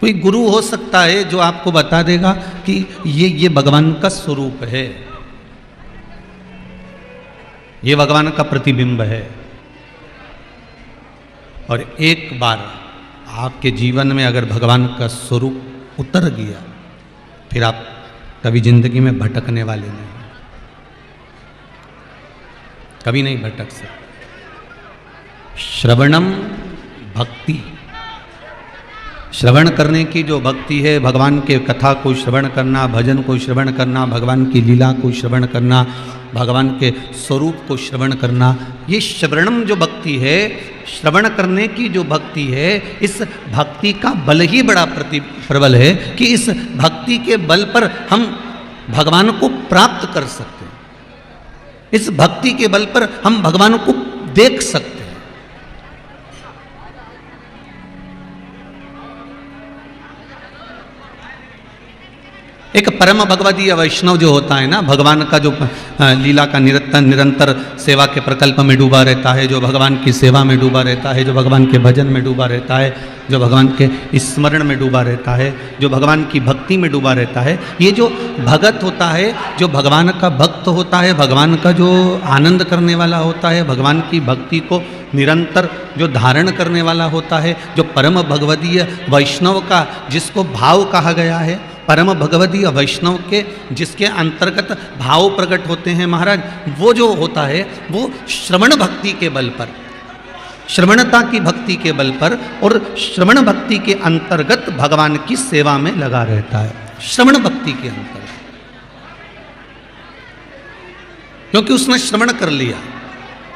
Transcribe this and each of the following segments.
कोई गुरु हो सकता है जो आपको बता देगा कि ये भगवान का स्वरूप है, ये भगवान का प्रतिबिंब है। और एक बार आपके जीवन में अगर भगवान का स्वरूप उतर गया, फिर आप कभी जिंदगी में भटकने वाले नहीं, कभी नहीं भटक सकते। श्रवणम भक्ति, श्रवण करने की जो भक्ति है, भगवान के कथा को श्रवण करना, भजन को श्रवण करना, भगवान की लीला को श्रवण करना, भगवान के स्वरूप को श्रवण करना, ये श्रवणम जो भक्ति है, श्रवण करने की जो भक्ति है, इस भक्ति का बल ही बड़ा प्रबल है कि इस भक्ति के बल पर हम भगवान को प्राप्त कर सकते हैं, इस भक्ति के बल पर हम भगवान को देख सकते हैं। एक परम भगवदीय वैष्णव जो होता है ना, भगवान का जो लीला का निरंतर सेवा के प्रकल्प में डूबा रहता है, जो भगवान की सेवा में डूबा रहता है, जो भगवान के भजन में डूबा रहता है, जो भगवान के स्मरण में डूबा रहता है, जो भगवान की भक्ति में डूबा रहता है, ये जो भगत होता है, जो भगवान का भक्त होता है, भगवान का जो आनंद करने वाला होता है, भगवान की भक्ति को निरंतर जो धारण करने वाला होता है, जो परम भगवदीय वैष्णव का जिसको भाव कहा गया है, परम भगवदीय वैष्णव के जिसके अंतर्गत भाव प्रकट होते हैं महाराज, वो जो होता है वो श्रवण भक्ति के बल पर, श्रवणता की भक्ति के बल पर और श्रवण भक्ति के अंतर्गत भगवान की सेवा में लगा रहता है। श्रवण भक्ति के अंतर्गत, क्योंकि उसने श्रवण कर लिया,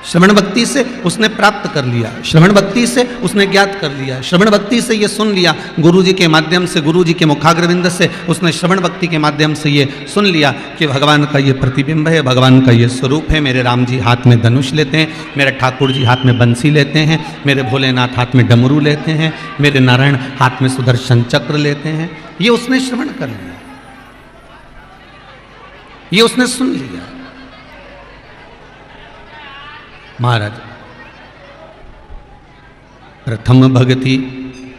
श्रवण भक्ति से उसने प्राप्त कर लिया, श्रवण भक्ति से उसने ज्ञात कर लिया, श्रवण भक्ति से ये सुन लिया, गुरु जी के माध्यम से, गुरु जी के मुखाग्रविंद से उसने श्रवण भक्ति के माध्यम से ये सुन लिया कि भगवान का ये प्रतिबिंब है, भगवान का ये स्वरूप है। मेरे राम जी हाथ में धनुष लेते हैं, मेरे ठाकुर जी हाथ में बंसी लेते हैं, मेरे भोलेनाथ हाथ में डमरू लेते हैं, मेरे नारायण हाथ में सुदर्शन चक्र लेते हैं। ये उसने श्रवण कर लिया, ये उसने सुन लिया। महाराज, प्रथम भक्ति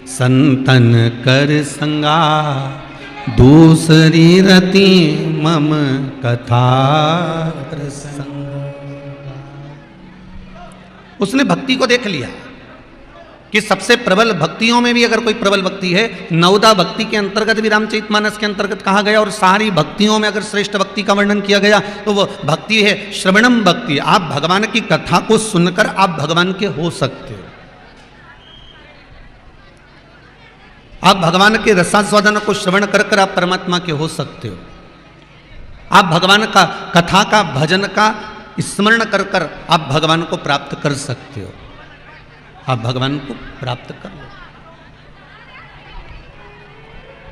संतन कर संगा, दूसरी रति मम कथा प्रसंग। उसने भक्ति को देख लिया कि सबसे प्रबल भक्तियों में भी अगर कोई प्रबल भक्ति है, नवदा भक्ति के अंतर्गत भी रामचरितमानस के अंतर्गत कहा गया, और सारी भक्तियों में अगर श्रेष्ठ भक्ति का वर्णन किया गया तो वो भक्ति है श्रवणम भक्ति। आप भगवान की कथा को सुनकर आप भगवान के हो सकते हो, आप भगवान के रसास्वादन को श्रवण कर कर आप परमात्मा के हो सकते हो, आप भगवान का कथा का भजन का स्मरण कर कर आप भगवान को प्राप्त कर सकते हो, आप भगवान को प्राप्त कर लो।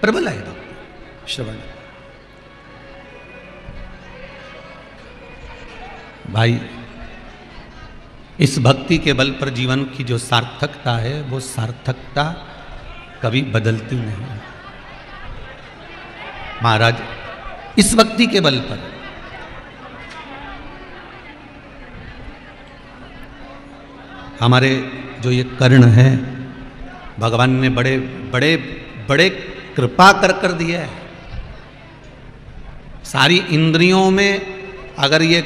प्रबल है भक्ति श्रवण। भाई, इस भक्ति के बल पर जीवन की जो सार्थकता है, वो सार्थकता कभी बदलती नहीं। महाराज, इस भक्ति के बल पर हमारे जो ये कर्ण है, भगवान ने बड़े बड़े बड़े कृपा कर दिया है। सारी इंद्रियों में अगर ये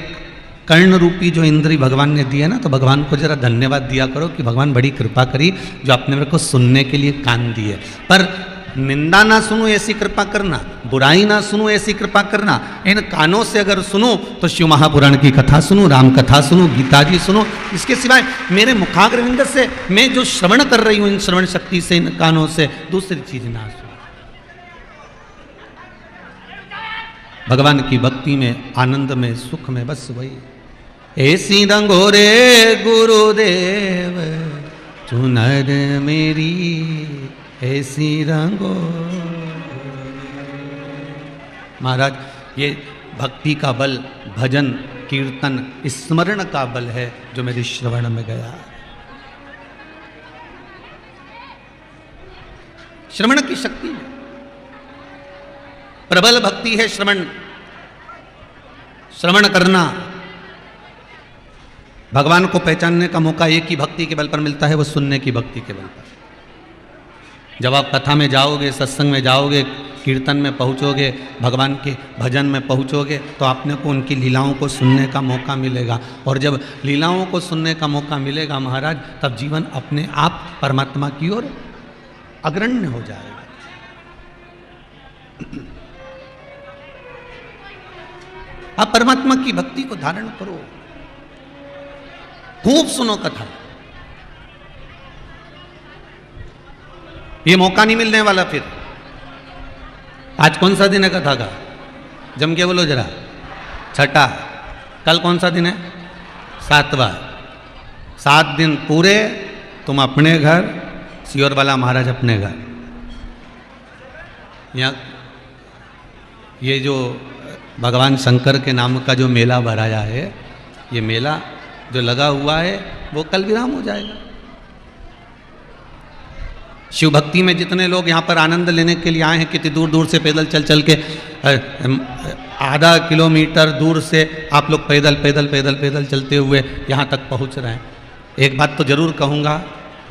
कर्ण रूपी जो इंद्री भगवान ने दी है ना, तो भगवान को जरा धन्यवाद दिया करो कि भगवान बड़ी कृपा करी जो आपने मेरे को सुनने के लिए कान दिए। पर निंदा ना सुनो ऐसी कृपा करना, बुराई ना सुनो ऐसी कृपा करना। इन कानों से अगर सुनो तो शिव महापुराण की कथा सुनो, राम कथा सुनो, गीता जी सुनो। इसके सिवाय मेरे मुखाग्रविंद से मैं जो श्रवण कर रही हूं, इन श्रवण शक्ति से, इन कानों से, दूसरी चीज ना सुनो। भगवान की भक्ति में, आनंद में, सुख में, बस वही। ऐसी रंगोरे गुरुदेव चुनर मेरी, ऐसी रंगो। महाराज, ये भक्ति का बल, भजन, कीर्तन, स्मरण का बल है जो मेरे श्रवण में गया। श्रवण की शक्ति है, प्रबल भक्ति है श्रवण। श्रवण करना, भगवान को पहचानने का मौका एक ही भक्ति के बल पर मिलता है, वो सुनने की भक्ति के बल पर। जब आप कथा में जाओगे, सत्संग में जाओगे, कीर्तन में पहुँचोगे, भगवान के भजन में पहुँचोगे, तो आपने को उनकी लीलाओं को सुनने का मौका मिलेगा। और जब लीलाओं को सुनने का मौका मिलेगा महाराज, तब जीवन अपने आप परमात्मा की ओर अग्रण्य हो जाएगा। आप परमात्मा की भक्ति को धारण करो, खूब सुनो कथा। ये मौका नहीं मिलने वाला फिर। आज कौन सा दिन है कथा का? जम के बोलो जरा। छठा। कल कौन सा दिन है? 7वां। 7 दिन पूरे तुम अपने घर, सियोर वाला महाराज अपने घर। यहाँ ये जो भगवान शंकर के नाम का जो मेला भराया है, ये मेला जो लगा हुआ है वो कल विराम हो जाएगा। शिव भक्ति में जितने लोग यहाँ पर आनंद लेने के लिए आए हैं, कितनी दूर दूर से पैदल चल चल के, आधा किलोमीटर दूर से आप लोग पैदल पैदल पैदल पैदल चलते हुए यहाँ तक पहुँच रहे हैं। एक बात तो जरूर कहूँगा,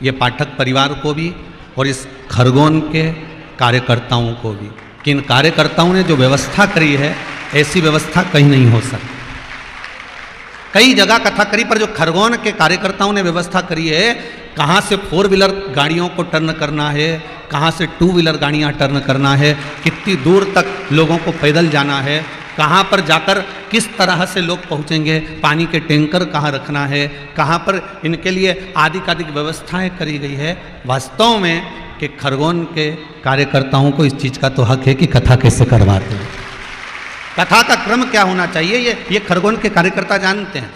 ये पाठक परिवार को भी और इस खरगोन के कार्यकर्ताओं को भी, कि इन कार्यकर्ताओं ने जो व्यवस्था करी है, ऐसी व्यवस्था कहीं नहीं हो सकती। कई जगह कथा करी, पर जो खरगोन के कार्यकर्ताओं ने व्यवस्था करी है, कहाँ से 4 व्हीलर गाड़ियों को टर्न करना है, कहाँ से 2 व्हीलर गाड़ियाँ टर्न करना है, कितनी दूर तक लोगों को पैदल जाना है, कहाँ पर जाकर किस तरह से लोग पहुँचेंगे, पानी के टैंकर कहाँ रखना है, कहाँ पर इनके लिए आदि व्यवस्थाएं करी गई है। वास्तव में कि खरगोन के कार्यकर्ताओं को इस चीज़ का तो हक है कि कथा कैसे करवाते हैं, कथा का क्रम क्या होना चाहिए, ये खरगोन के कार्यकर्ता जानते हैं।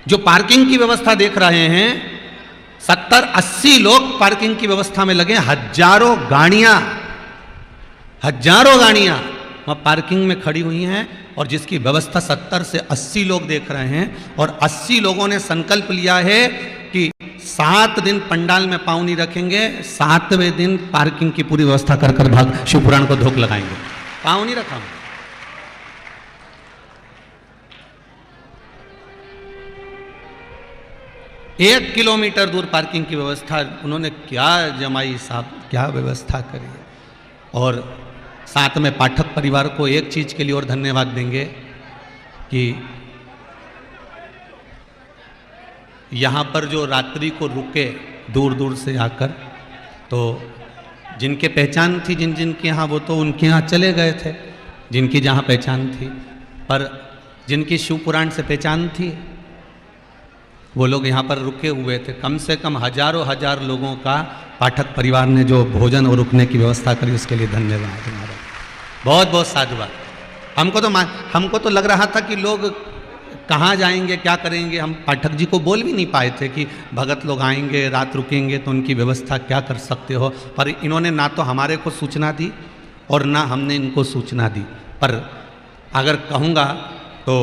जो पार्किंग की व्यवस्था देख रहे हैं, 70-80 लोग पार्किंग की व्यवस्था में लगे, हजारों गाड़ियां वहां पार्किंग में खड़ी हुई हैं, और जिसकी व्यवस्था 70 से 80 लोग देख रहे हैं। और 80 लोगों ने संकल्प लिया है कि 7 दिन पंडाल में पाँव नहीं रखेंगे, 7वें दिन पार्किंग की पूरी व्यवस्था कर कर भाग शिवपुराण को धोख लगाएंगे। पाँव नहीं रखा। 1 किलोमीटर दूर पार्किंग की व्यवस्था उन्होंने क्या जमाई साहब, क्या व्यवस्था करी है। और साथ में पाठक परिवार को एक चीज़ के लिए और धन्यवाद देंगे कि यहाँ पर जो रात्रि को रुके दूर दूर से आकर, तो जिनके पहचान थी, जिन जिन के यहाँ, वो तो उनके यहाँ चले गए थे, जिनकी जहाँ पहचान थी। पर जिनकी शिव पुराण से पहचान थी, वो लोग यहाँ पर रुके हुए थे। कम से कम हजारों हजार लोगों का पाठक परिवार ने जो भोजन और रुकने की व्यवस्था करी, उसके लिए धन्यवाद हमारा, बहुत बहुत साधुवाद। हमको तो लग रहा था कि लोग कहाँ जाएंगे, क्या करेंगे। हम पाठक जी को बोल भी नहीं पाए थे कि भगत लोग आएंगे, रात रुकेंगे, तो उनकी व्यवस्था क्या कर सकते हो। पर इन्होंने ना तो हमारे को सूचना दी और ना हमने इनको सूचना दी। पर अगर कहूँगा तो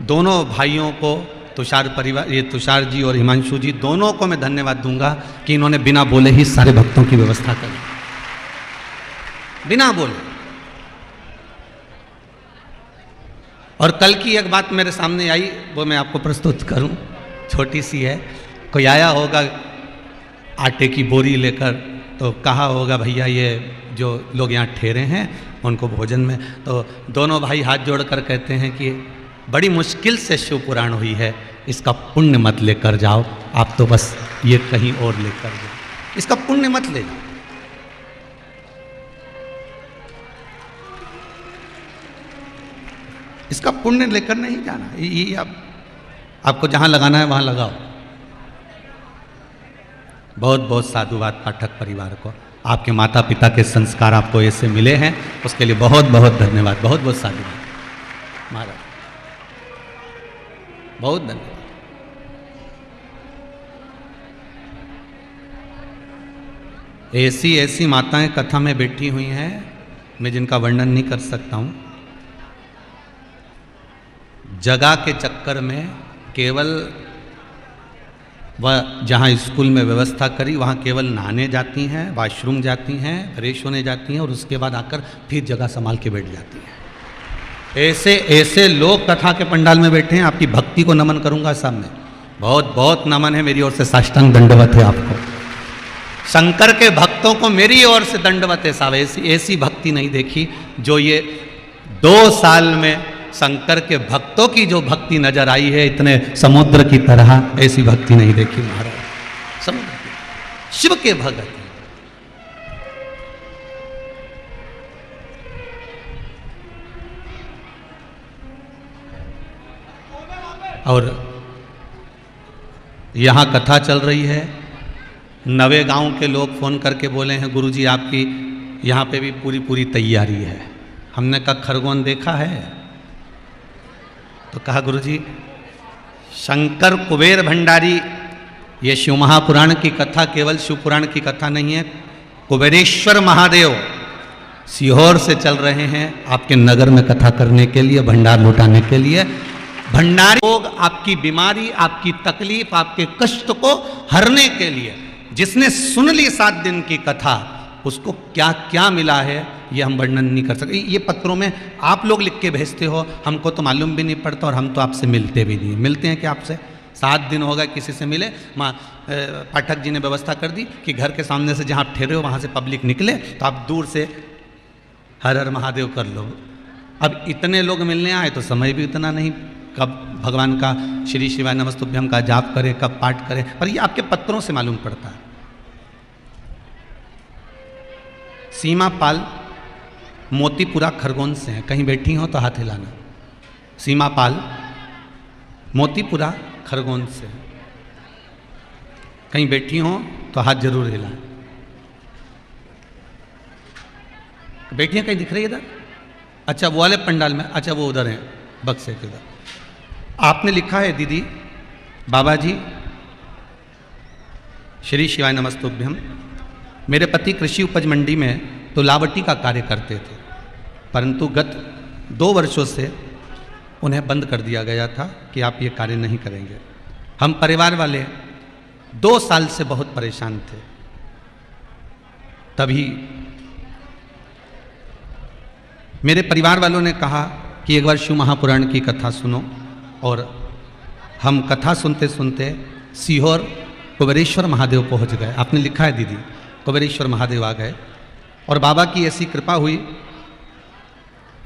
दोनों भाइयों को, तुषार परिवार, ये तुषार जी और हिमांशु जी, दोनों को मैं धन्यवाद दूंगा कि इन्होंने बिना बोले ही सारे भक्तों की व्यवस्था करी, बिना बोले। और कल की एक बात मेरे सामने आई, वो मैं आपको प्रस्तुत करूं, छोटी सी है। कोई आया होगा आटे की बोरी लेकर, तो कहा होगा भैया ये जो लोग यहाँ ठहरे हैं उनको भोजन में, तो दोनों भाई हाथ जोड़कर कहते हैं कि बड़ी मुश्किल से शिव पुराण हुई है, इसका पुण्य मत लेकर जाओ, आप तो बस ये कहीं और लेकर जाओ, इसका पुण्य मत ले जाओ। इसका पुण्य लेकर नहीं जाना, ये आपको जहां लगाना है वहां लगाओ। बहुत बहुत साधुवाद पाठक परिवार को, आपके माता पिता के संस्कार आपको ऐसे मिले हैं, उसके लिए बहुत बहुत धन्यवाद, बहुत बहुत साधुवाद महाराज, बहुत धन्यवाद। ऐसी ऐसी माताएं कथा में बैठी हुई हैं, मैं जिनका वर्णन नहीं कर सकता हूं। जगह के चक्कर में केवल वह जहाँ स्कूल में व्यवस्था करी वहाँ केवल नहाने जाती हैं, वॉशरूम जाती हैं, फ्रेश होने जाती हैं, और उसके बाद आकर फिर जगह संभाल के बैठ जाती हैं। ऐसे ऐसे लोग कथा के पंडाल में बैठे हैं। आपकी भक्ति को नमन करूंगा सामने, बहुत बहुत नमन है मेरी ओर से, साष्टांग दंडवत है आपको। शंकर के भक्तों को मेरी ओर से दंडवत साहब, ऐसी भक्ति नहीं देखी जो ये 2 साल में शंकर के भक्तों की जो भक्ति नजर आई है, इतने समुद्र की तरह ऐसी भक्ति नहीं देखी महाराज। समुद्र शिव के भगत और यहाँ कथा चल रही है। नवे गांव के लोग फोन करके बोले हैं गुरुजी आपकी यहाँ पे भी पूरी तैयारी है। हमने कहा खरगोन देखा है? तो कहा गुरुजी शंकर कुबेर भंडारी, ये शिव महापुराण की कथा केवल शिव पुराण की कथा नहीं है। कुबेरेश्वर महादेव सीहोर से चल रहे हैं आपके नगर में कथा करने के लिए, भंडार लुटाने के लिए। भंडारी लोग आपकी बीमारी, आपकी तकलीफ, आपके कष्ट को हरने के लिए, जिसने सुन ली 7 दिन की कथा, उसको क्या क्या मिला है ये हम वर्णन नहीं कर सकते। ये पत्रों में आप लोग लिख के भेजते हो, हमको तो मालूम भी नहीं पड़ता और हम तो आपसे मिलते भी नहीं। मिलते हैं क्या आपसे? 7 दिन हो गए किसी से मिले। पाठक जी ने व्यवस्था कर दी कि घर के सामने से जहाँ आप ठहरे हो वहाँ से पब्लिक निकले तो आप दूर से हर हर महादेव कर लो। अब इतने लोग मिलने आए तो समय भी उतना नहीं, कब भगवान का श्री शिवाय नमस्तुभ्यम का जाप करें, कब पाठ करें, पर ये आपके पत्रों से मालूम पड़ता है। सीमा पाल मोतीपुरा खरगोन से हैं, कहीं बैठी हो तो हाथ हिलाना। सीमा पाल मोतीपुरा खरगोन से, कहीं बैठी हो तो हाथ जरूर हिलाएं। बैठियां कहीं दिख रही है इधर? अच्छा वो वाले पंडाल में, अच्छा वो उधर हैं बक्से के उधर। आपने लिखा है दीदी बाबा जी श्री शिवाय नमस्तुभ्यम, मेरे पति कृषि उपज मंडी में तुलावटी का कार्य करते थे, परंतु गत 2 वर्षों से उन्हें बंद कर दिया गया था कि आप ये कार्य नहीं करेंगे। हम परिवार वाले 2 साल से बहुत परेशान थे। तभी मेरे परिवार वालों ने कहा कि एक बार शिव महापुराण की कथा सुनो, और हम कथा सुनते सुनते सीहोर कुबेरेश्वर महादेव पहुंच गए। आपने लिखा है दीदी कुबेरेश्वर महादेव आ गए और बाबा की ऐसी कृपा हुई।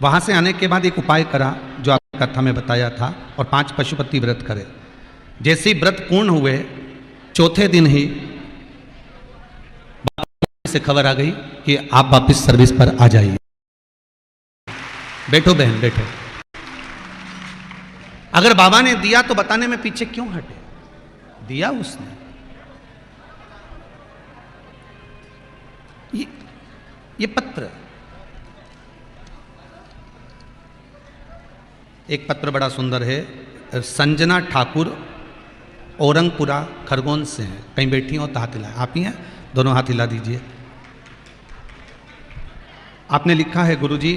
वहाँ से आने के बाद एक उपाय करा जो आपकी कथा में बताया था, और 5 पशुपति व्रत करे। जैसे ही व्रत पूर्ण हुए 4थे दिन ही से खबर आ गई कि आप वापस सर्विस पर आ जाइए। बैठो बहन बैठो। अगर बाबा ने दिया तो बताने में पीछे क्यों हटे? दिया उसने। ये पत्र, एक पत्र बड़ा सुंदर है। संजना ठाकुर औरंगपुरा खरगोन से हैं, कहीं बैठी हो तो हाथ हिलाएं। आप ही हैं? दोनों हाथ हिला दीजिए। आपने लिखा है गुरुजी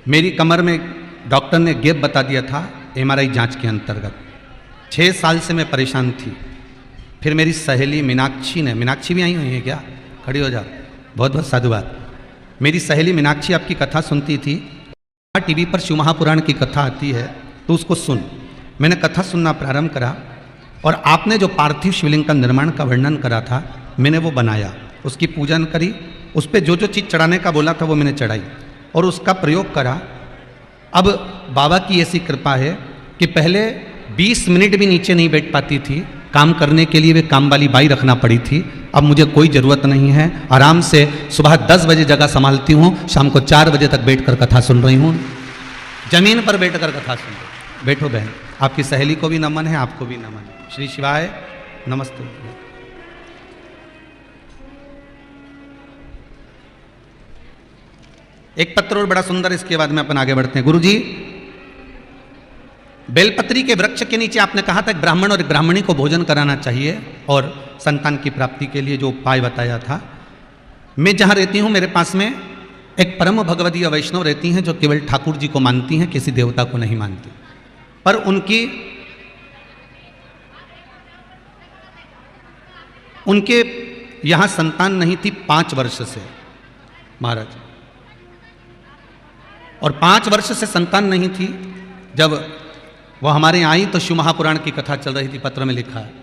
मेरी कमर में डॉक्टर ने गैप बता दिया था MRI जांच के अंतर्गत। 6 साल से मैं परेशान थी। फिर मेरी सहेली मीनाक्षी ने, मीनाक्षी भी आई हुई है क्या? खड़ी हो जाओ, बहुत बहुत साधुवाद। मेरी सहेली मीनाक्षी आपकी कथा सुनती थी। टीवी पर शिव महापुराण की कथा आती है तो उसको सुन। मैंने कथा सुनना प्रारंभ करा और आपने जो पार्थिव शिवलिंग का निर्माण का वर्णन करा था मैंने वो बनाया, उसकी पूजन करी, उस पर जो जो चीज़ चढ़ाने का बोला था वो मैंने चढ़ाई और उसका प्रयोग करा। अब बाबा की ऐसी कृपा है कि पहले 20 मिनट भी नीचे नहीं बैठ पाती थी, काम करने के लिए वे काम वाली बाई रखना पड़ी थी। अब मुझे कोई ज़रूरत नहीं है, आराम से सुबह 10 बजे जगह संभालती हूँ, शाम को 4 बजे तक बैठकर कथा सुन रही हूँ, जमीन पर बैठकर कथा सुन रही। बैठो बहन, आपकी सहेली को भी नमन है, आपको भी नमन है। श्री शिवाय नमस्ते। एक पत्र और बड़ा सुंदर, इसके बाद में अपन आगे बढ़ते हैं। गुरुजी बेलपत्री के वृक्ष के नीचे आपने कहा था एक ब्राह्मण और एक ब्राह्मणी को भोजन कराना चाहिए और संतान की प्राप्ति के लिए जो उपाय बताया था। मैं जहाँ रहती हूँ मेरे पास में एक परम भगवदीय वैष्णव रहती हैं जो केवल ठाकुर जी को मानती हैं, किसी देवता को नहीं मानती। पर उनके यहाँ संतान नहीं थी 5 वर्ष से महाराज, और 5 वर्ष से संतान नहीं थी। जब वह हमारे यहाँ आई तो शिव महापुराण की कथा चल रही थी, पत्र में लिखा है।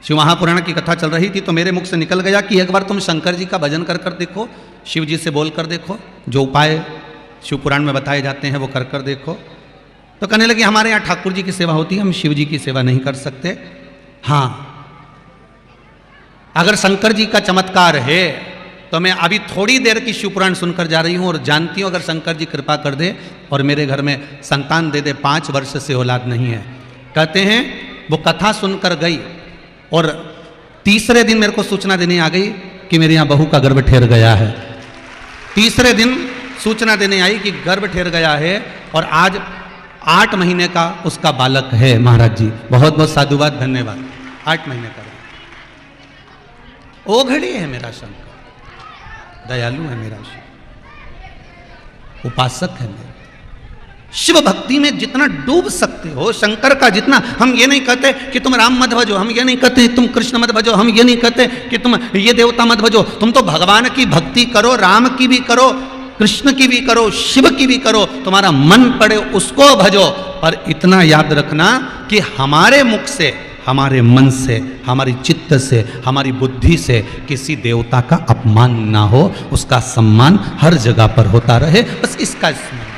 शिव महापुराण की कथा चल रही थी तो मेरे मुख से निकल गया कि एक बार तुम शंकर जी का भजन कर कर देखो, शिव जी से बोल कर देखो, जो उपाय शिव पुराण में बताए जाते हैं वो कर कर देखो। तो कहने लगे हमारे यहाँ ठाकुर जी की सेवा होती है, हम शिव जी की सेवा नहीं कर सकते। हाँ, अगर शंकर जी का चमत्कार है तो मैं अभी थोड़ी देर की शिव पुराण सुनकर जा रही हूं और जानती हूं अगर शंकर जी कृपा कर दे और मेरे घर में संतान दे दे, 5 वर्ष से औलाद नहीं है। कहते हैं वो कथा सुनकर गई और तीसरे दिन मेरे को सूचना देने आ गई कि मेरे यहाँ बहू का गर्भ ठहर गया है। तीसरे दिन सूचना देने आई कि गर्भ ठहर गया है और आज 8 महीने का उसका बालक है। महाराज जी बहुत बहुत साधुवाद, धन्यवाद। 8 महीने का ओघड़ी है मेरा शंकर, दयालु है मेरा शिव, उपासक है मेरा। शिव भक्ति में जितना डूब सकते हो शंकर का जितना, हम ये नहीं कहते कि तुम राम मत भजो, हम ये नहीं कहते तुम कृष्ण मत भजो, हम ये नहीं कहते कि तुम ये देवता मत भजो, तुम तो भगवान की भक्ति करो, राम की भी करो, कृष्ण की भी करो, शिव की भी करो, तुम्हारा मन पड़े उसको भजो। पर इतना याद रखना कि हमारे मुख से, हमारे मन से, हमारी चित्त से, हमारी बुद्धि से किसी देवता का अपमान ना हो, उसका सम्मान हर जगह पर होता रहे, बस इसका स्मरण।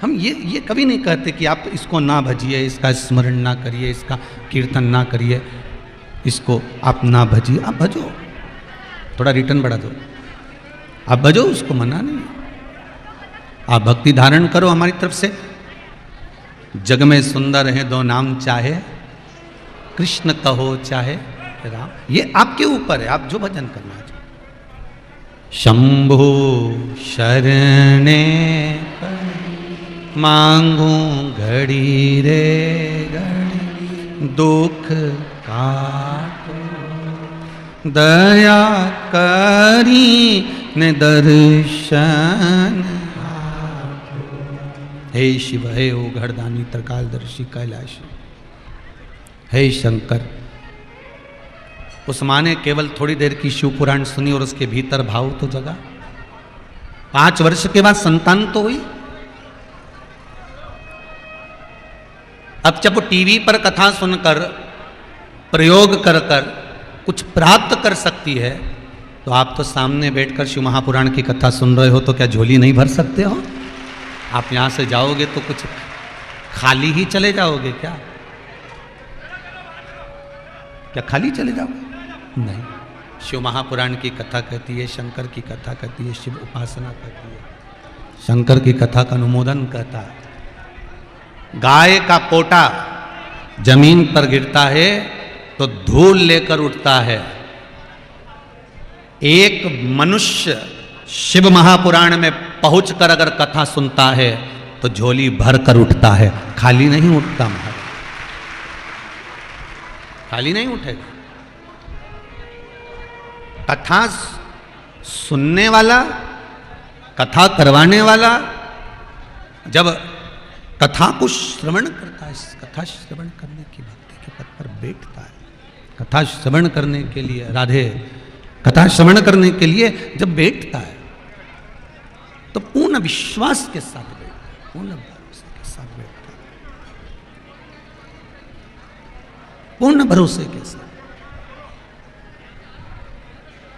हम ये कभी नहीं कहते कि आप इसको ना भजिए, इसका स्मरण ना करिए, इसका कीर्तन ना करिए, इसको आप ना भजिए। आप भजो, थोड़ा रिटर्न बढ़ा दो, आप भजो, उसको मना नहीं। आप भक्ति धारण करो हमारी तरफ से। जग में सुंदर है 2 नाम, चाहे कृष्ण कहो चाहे राम, ये आपके ऊपर है, आप जो भजन करना चाहो। शंभु शरणे मांगू घड़ी रे घड़ी, दुख काटो दया करी ने दर्शन। हे शिव, हे ओ घरदानी त्रिकालदर्शी कैलाशी, हे शंकर। उस माँ ने केवल थोड़ी देर की शिव पुराण सुनी और उसके भीतर भाव तो जगा। 5 वर्ष के बाद संतान तो हुई। अब जब टीवी पर कथा सुनकर, प्रयोग कर कर कुछ प्राप्त कर सकती है, तो आप तो सामने बैठकर शिव महापुराण की कथा सुन रहे हो, तो क्या झोली नहीं भर सकते हो? आप यहां से जाओगे तो कुछ खाली ही चले जाओगे क्या? क्या खाली चले जाओगे? नहीं। शिव महापुराण की कथा कहती है, शंकर की कथा कहती है, शिव उपासना कहती है, शंकर की कथा का अनुमोदन कहता है। गाय का पोटा जमीन पर गिरता है तो धूल लेकर उठता है। एक मनुष्य शिव महापुराण में पहुंचकर अगर कथा सुनता है तो झोली भर कर उठता है, खाली नहीं उठता। महाराज खाली नहीं उठेगा। कथा सुनने वाला, कथा करवाने वाला जब कथा को श्रवण करता है, कथा श्रवण करने की भक्ति के पद पर बैठता है, कथा श्रवण करने के लिए, राधे, कथा श्रवण करने के लिए जब बैठता है तो पूर्ण विश्वास के साथ बैठता है, पूर्ण भरोसे के साथ बैठता है, पूर्ण भरोसे के साथ।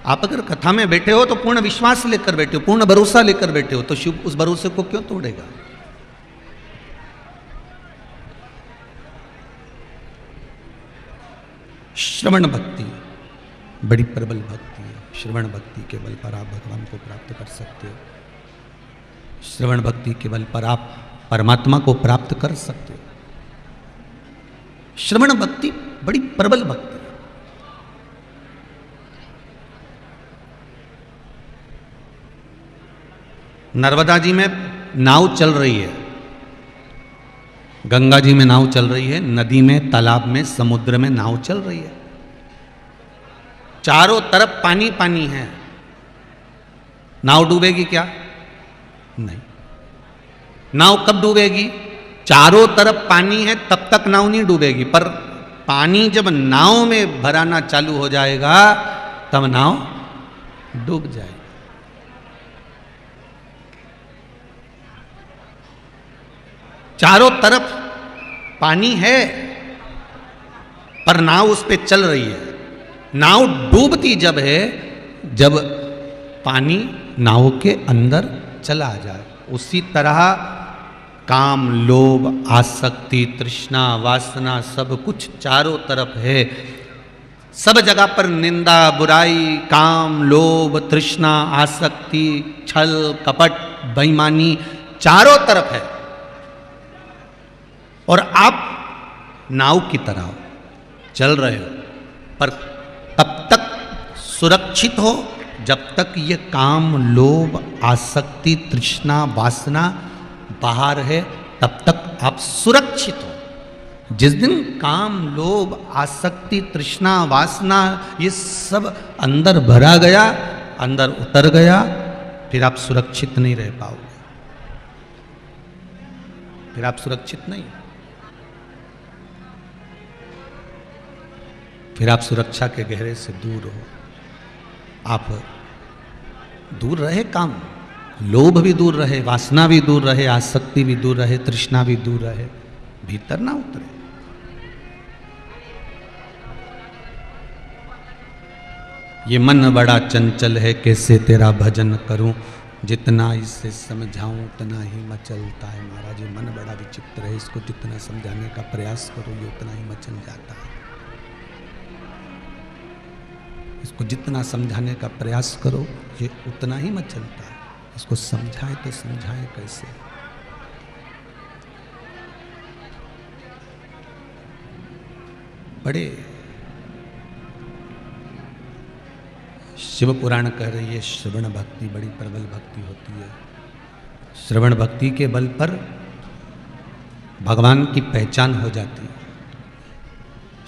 आप अगर कथा में बैठे हो तो पूर्ण विश्वास लेकर बैठे हो, पूर्ण भरोसा लेकर बैठे हो, तो शिव उस भरोसे को क्यों तोड़ेगा? श्रवण भक्ति बड़ी प्रबल भक्ति है। श्रवण भक्ति के बल पर आप भगवान को प्राप्त कर सकते हो। श्रवण भक्ति के बल पर आप परमात्मा को प्राप्त कर सकते हो। श्रवण भक्ति बड़ी प्रबल भक्ति है। नर्मदा जी में नाव चल रही है, गंगा जी में नाव चल रही है, नदी में, तालाब में, समुद्र में नाव चल रही है। चारों तरफ पानी पानी है। नाव डूबेगी क्या? नहीं। नाव कब डूबेगी? चारों तरफ पानी है तब तक नाव नहीं डूबेगी, पर पानी जब नाव में भराना चालू हो जाएगा तब नाव डूब जाएगी। चारों तरफ पानी है पर नाव उस पे चल रही है। नाव डूबती जब है जब पानी नाव के अंदर चला जाए। उसी तरह काम, लोभ, आसक्ति, तृष्णा, वासना सब कुछ चारों तरफ है। सब जगह पर निंदा, बुराई, काम, लोभ, तृष्णा, आसक्ति, छल, कपट, बेईमानी चारों तरफ है। और आप नाव की तरह चल रहे हो, पर तब तक सुरक्षित हो जब तक ये काम, लोभ, आसक्ति, तृष्णा, वासना बाहर है, तब तक आप सुरक्षित हो। जिस दिन काम, लोभ, आसक्ति, तृष्णा, वासना ये सब अंदर भरा गया, अंदर उतर गया, फिर आप सुरक्षित नहीं रह पाओगे। फिर आप सुरक्षित नहीं, फिर आप सुरक्षा के गहरे से दूर हो। आप दूर रहे, काम, लोभ भी दूर रहे, वासना भी दूर रहे, आसक्ति भी दूर रहे, तृष्णा भी दूर रहे, भीतर ना उतरे। ये मन बड़ा चंचल है, कैसे तेरा भजन करूं, जितना इसे समझाऊं उतना ही मचलता है। महाराज ये मन बड़ा विचित्र है, इसको जितना समझाने का प्रयास करो ये उतना ही मचल जाता है। इसको जितना समझाने का प्रयास करो ये उतना ही मचलता है। इसको समझाए तो समझाए कैसे? बड़े शिव पुराण कह रही है श्रवण भक्ति बड़ी प्रबल भक्ति होती है। श्रवण भक्ति के बल पर भगवान की पहचान हो जाती है।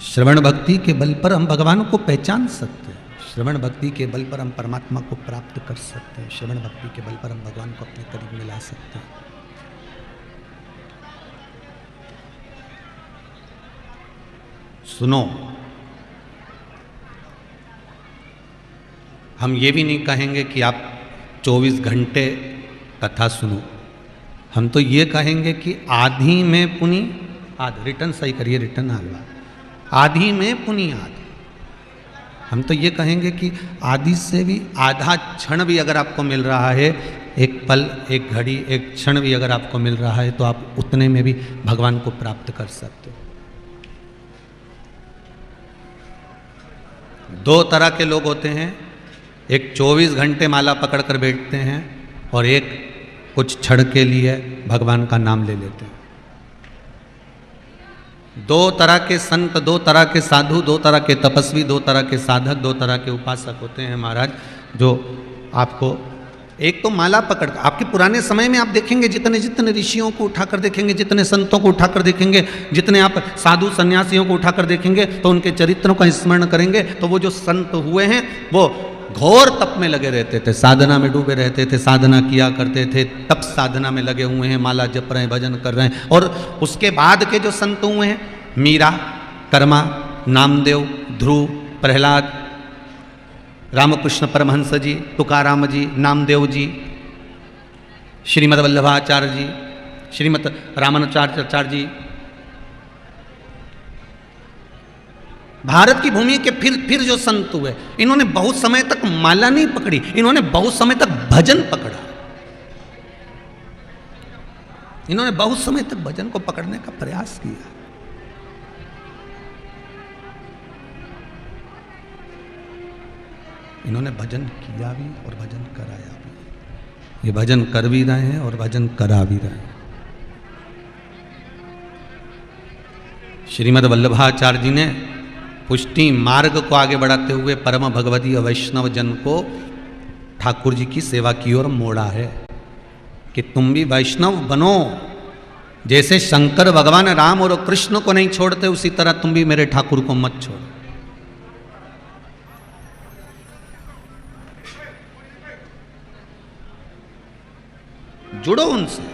श्रवण भक्ति के बल पर हम भगवान को पहचान सकते हैं। श्रवण भक्ति के बल पर हम परमात्मा को प्राप्त कर सकते हैं। श्रवण भक्ति के बल पर हम भगवान को अपने करीब मिला सकते हैं। सुनो, हम ये भी नहीं कहेंगे कि आप 24 घंटे कथा सुनो। हम तो ये कहेंगे कि आधी में पुनि आध, रिटर्न सही करिए, रिटर्न आलवा, आधी में पुनि आध। हम तो ये कहेंगे कि आधी से भी आधा क्षण भी अगर आपको मिल रहा है, एक पल, एक घड़ी, एक क्षण भी अगर आपको मिल रहा है, तो आप उतने में भी भगवान को प्राप्त कर सकते हो। दो तरह के लोग होते हैं, एक 24 घंटे माला पकड़ कर बैठते हैं और एक कुछ क्षण के लिए भगवान का नाम ले लेते हैं। दो तरह के संत, दो तरह के साधु, दो तरह के तपस्वी, दो तरह के साधक, दो तरह के उपासक होते हैं महाराज, जो आपको एक तो माला पकड़, आपके पुराने समय में आप देखेंगे जितने जितने ऋषियों को उठाकर देखेंगे, जितने संतों को उठाकर देखेंगे, जितने आप साधु सन्यासियों को उठाकर देखेंगे, तो उनके चरित्रों का स्मरण करेंगे तो वो जो संत हुए हैं वो घोर तप में लगे रहते थे, साधना में डूबे रहते थे, साधना किया करते थे, तप साधना में लगे हुए हैं, माला जप रहे हैं, भजन कर रहे हैं। और उसके बाद के जो संत हुए हैं, मीरा, कर्मा, नामदेव, ध्रुव, प्रहलाद, रामकृष्ण परमहंस जी, तुकाराम जी, नामदेव जी, श्रीमद वल्लभाचार्य जी, श्रीमद रामानुजाचार्य जी, भारत की भूमि के फिर जो संत हुए, इन्होंने बहुत समय तक माला नहीं पकड़ी, इन्होंने बहुत समय तक भजन पकड़ा। इन्होंने बहुत समय तक भजन को पकड़ने का प्रयास किया। इन्होंने भजन किया भी और भजन कराया भी। ये भजन कर भी रहे हैं और भजन करा भी रहे हैं। श्रीमद वल्लभाचार्य जी ने पुष्टि मार्ग को आगे बढ़ाते हुए परम भगवदीय वैष्णव जन को ठाकुर जी की सेवा की ओर मोड़ा है कि तुम भी वैष्णव बनो। जैसे शंकर भगवान राम और कृष्ण को नहीं छोड़ते, उसी तरह तुम भी मेरे ठाकुर को मत छोड़ो। जुड़ो उनसे।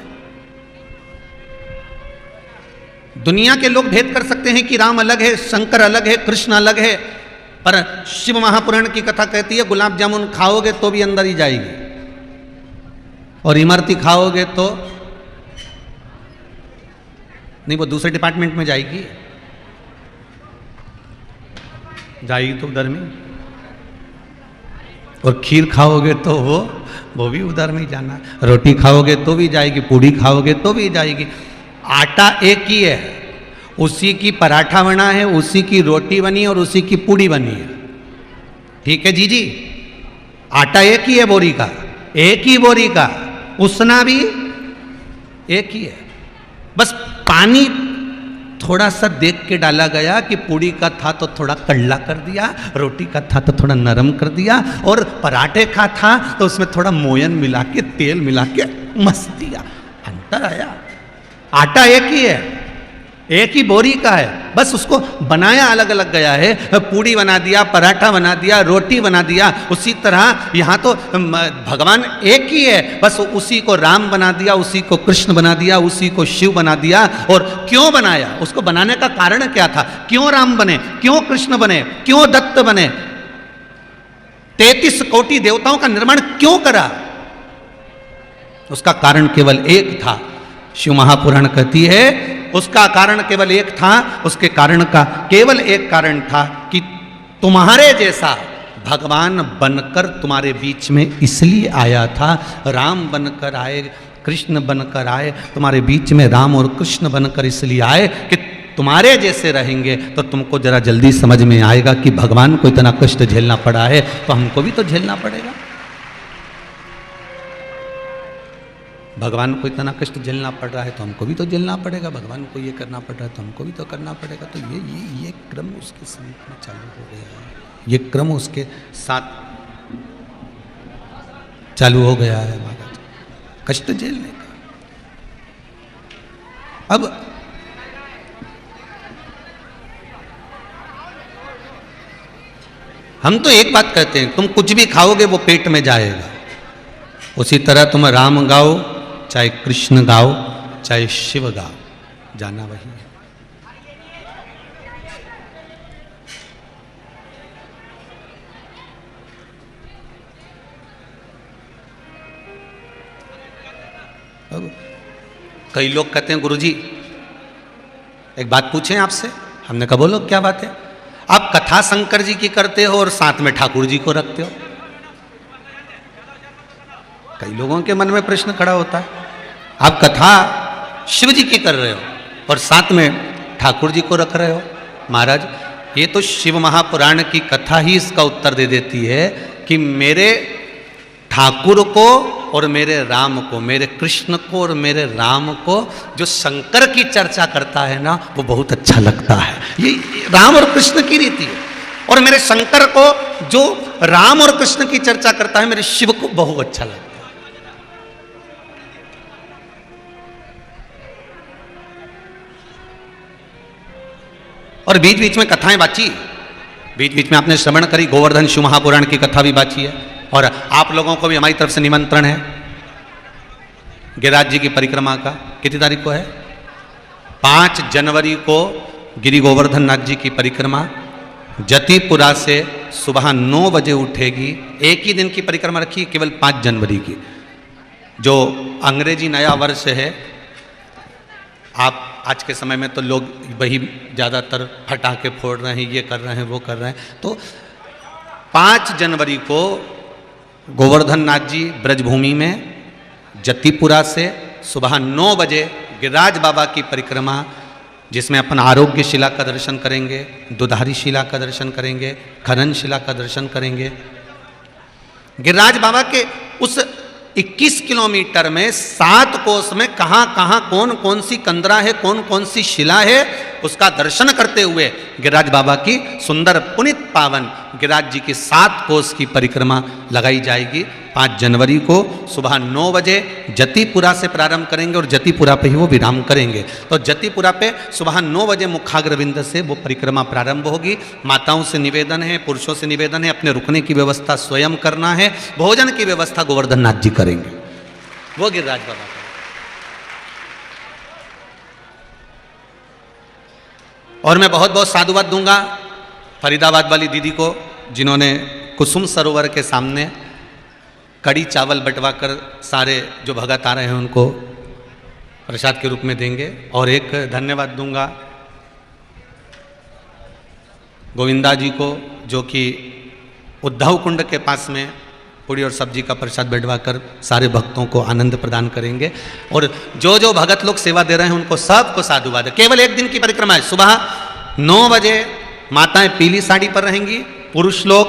दुनिया के लोग भेद कर सकते हैं कि राम अलग है, शंकर अलग है, कृष्ण अलग है, पर शिव महापुराण की कथा कहती है गुलाब जामुन खाओगे तो भी अंदर ही जाएगी और इमरती खाओगे तो नहीं, वो दूसरे डिपार्टमेंट में जाएगी। जाएगी तो उधर में, और खीर खाओगे तो वो भी उधर में जाना, रोटी खाओगे तो भी जाएगी, पूड़ी खाओगे तो भी जाएगी। आटा एक ही है, उसी की पराठा बना है, उसी की रोटी बनी है और उसी की पूड़ी बनी है। ठीक है जी, आटा एक ही है बोरी का, एक ही बोरी का, उसना भी एक ही है। बस पानी थोड़ा सा देख के डाला गया कि पूड़ी का था तो थोड़ा कड़ला कर दिया, रोटी का था तो थोड़ा नरम कर दिया, और पराठे का था तो उसमें थोड़ा मोयन मिला के, तेल मिला के मस दिया। अंतर आया। आटा एक ही है, एक ही बोरी का है, बस उसको बनाया अलग अलग गया है। पूड़ी बना दिया, पराठा बना दिया, रोटी बना दिया। उसी तरह यहाँ तो भगवान एक ही है, बस उसी को राम बना दिया, उसी को कृष्ण बना दिया, उसी को शिव बना दिया। और क्यों बनाया, उसको बनाने का कारण क्या था? क्यों राम बने, क्यों कृष्ण बने, क्यों दत्त बने? 33 कोटि देवताओं का निर्माण क्यों करा? उसका कारण केवल एक था। शिव महापुराण कहती है उसका कारण केवल एक था, उसके कारण का केवल एक कारण था कि तुम्हारे जैसा भगवान बनकर तुम्हारे बीच में इसलिए आया था। राम बनकर आए, कृष्ण बनकर आए, तुम्हारे बीच में राम और कृष्ण बनकर इसलिए आए कि तुम्हारे जैसे रहेंगे तो तुमको जरा जल्दी समझ में आएगा कि भगवान को इतना कष्ट झेलना पड़ा है तो हमको भी तो झेलना पड़ेगा। भगवान को इतना कष्ट झेलना पड़ रहा है तो हमको भी तो झेलना पड़ेगा। भगवान को ये करना पड़ रहा है तो हमको भी तो करना पड़ेगा। तो ये क्रम उसके समीप में चालू हो गया है, ये क्रम उसके साथ चालू हो गया है महाराज, कष्ट झेलने का। अब हम तो एक बात कहते हैं, तुम कुछ भी खाओगे वो पेट में जाएगा। उसी तरह तुम राम गाओ, चाहे कृष्ण गाओ, चाहे शिव गाओ, जाना वही है। अब कई लोग कहते हैं गुरुजी एक बात पूछें आपसे। हमने कहा बोलो क्या बात है? आप कथा शंकर जी की करते हो और साथ में ठाकुर जी को रखते हो। कई लोगों के मन में प्रश्न खड़ा होता है, आप कथा शिव जी की कर रहे हो और साथ में ठाकुर जी को रख रहे हो। महाराज ये तो शिव महापुराण की कथा ही इसका उत्तर दे देती है कि मेरे ठाकुर को और मेरे राम को, मेरे कृष्ण को और मेरे राम को जो शंकर की चर्चा करता है ना वो बहुत अच्छा लगता है। ये राम और कृष्ण की रीति है। और मेरे शंकर को जो राम और कृष्ण की चर्चा करता है मेरे शिव को बहुत अच्छा लगता है। और बीच बीच में कथाएं बाची, बीच बीच में आपने श्रवण करी, गोवर्धन शिव महापुराण की कथा भी बाची है। और आप लोगों को भी हमारी तरफ से निमंत्रण है गिरिराज जी की परिक्रमा का। कितनी तारीख को है? 5 जनवरी को गिरि गोवर्धन नाथ जी की परिक्रमा जतिपुरा से सुबह 9 बजे उठेगी। एक ही दिन की परिक्रमा रखी, केवल 5 जनवरी की। जो अंग्रेजी नया वर्ष है, आप आज के समय में तो लोग वही ज़्यादातर फटाके फोड़ रहे हैं, ये कर रहे हैं, वो कर रहे हैं। तो 5 जनवरी को गोवर्धन नाथ जी ब्रजभूमि में जतिपुरा से सुबह 9 बजे गिरिराज बाबा की परिक्रमा, जिसमें अपन आरोग्य शिला का दर्शन करेंगे, दुधारी शिला का दर्शन करेंगे, खनन शिला का दर्शन करेंगे। गिरिराज बाबा के उस 21 किलोमीटर में 7 कोस में कहाँ कहाँ कौन कौन सी कंदरा है, कौन कौन सी शिला है, उसका दर्शन करते हुए गिरिराज बाबा की सुंदर पुनित पावन गिरिराज जी की 7 कोस की परिक्रमा लगाई जाएगी। 5 जनवरी को सुबह 9 बजे जतिपुरा से प्रारंभ करेंगे और जतिपुरा पे ही वो विराम करेंगे। तो जतिपुरा पे सुबह 9 बजे मुखाग्रविंद से वो परिक्रमा प्रारंभ होगी। माताओं से निवेदन है, पुरुषों से निवेदन है, अपने रुकने की व्यवस्था स्वयं करना है। भोजन की व्यवस्था गोवर्धन नाथ जी करेंगे, वो गिरिराज बाबा का। और मैं बहुत बहुत साधुवाद दूंगा फरीदाबाद वाली दीदी को, जिन्होंने कुसुम सरोवर के सामने कड़ी चावल बंटवा कर सारे जो भगत आ रहे हैं उनको प्रसाद के रूप में देंगे। और एक धन्यवाद दूंगा गोविंदा जी को, जो कि उद्धव कुंड के पास में पूड़ी और सब्जी का प्रसाद बैठवा कर सारे भक्तों को आनंद प्रदान करेंगे। और जो जो भगत लोग सेवा दे रहे हैं उनको सबको साधुवाद। केवल एक दिन की परिक्रमा है। सुबह 9 बजे माताएं पीली साड़ी पर रहेंगी, पुरुष लोग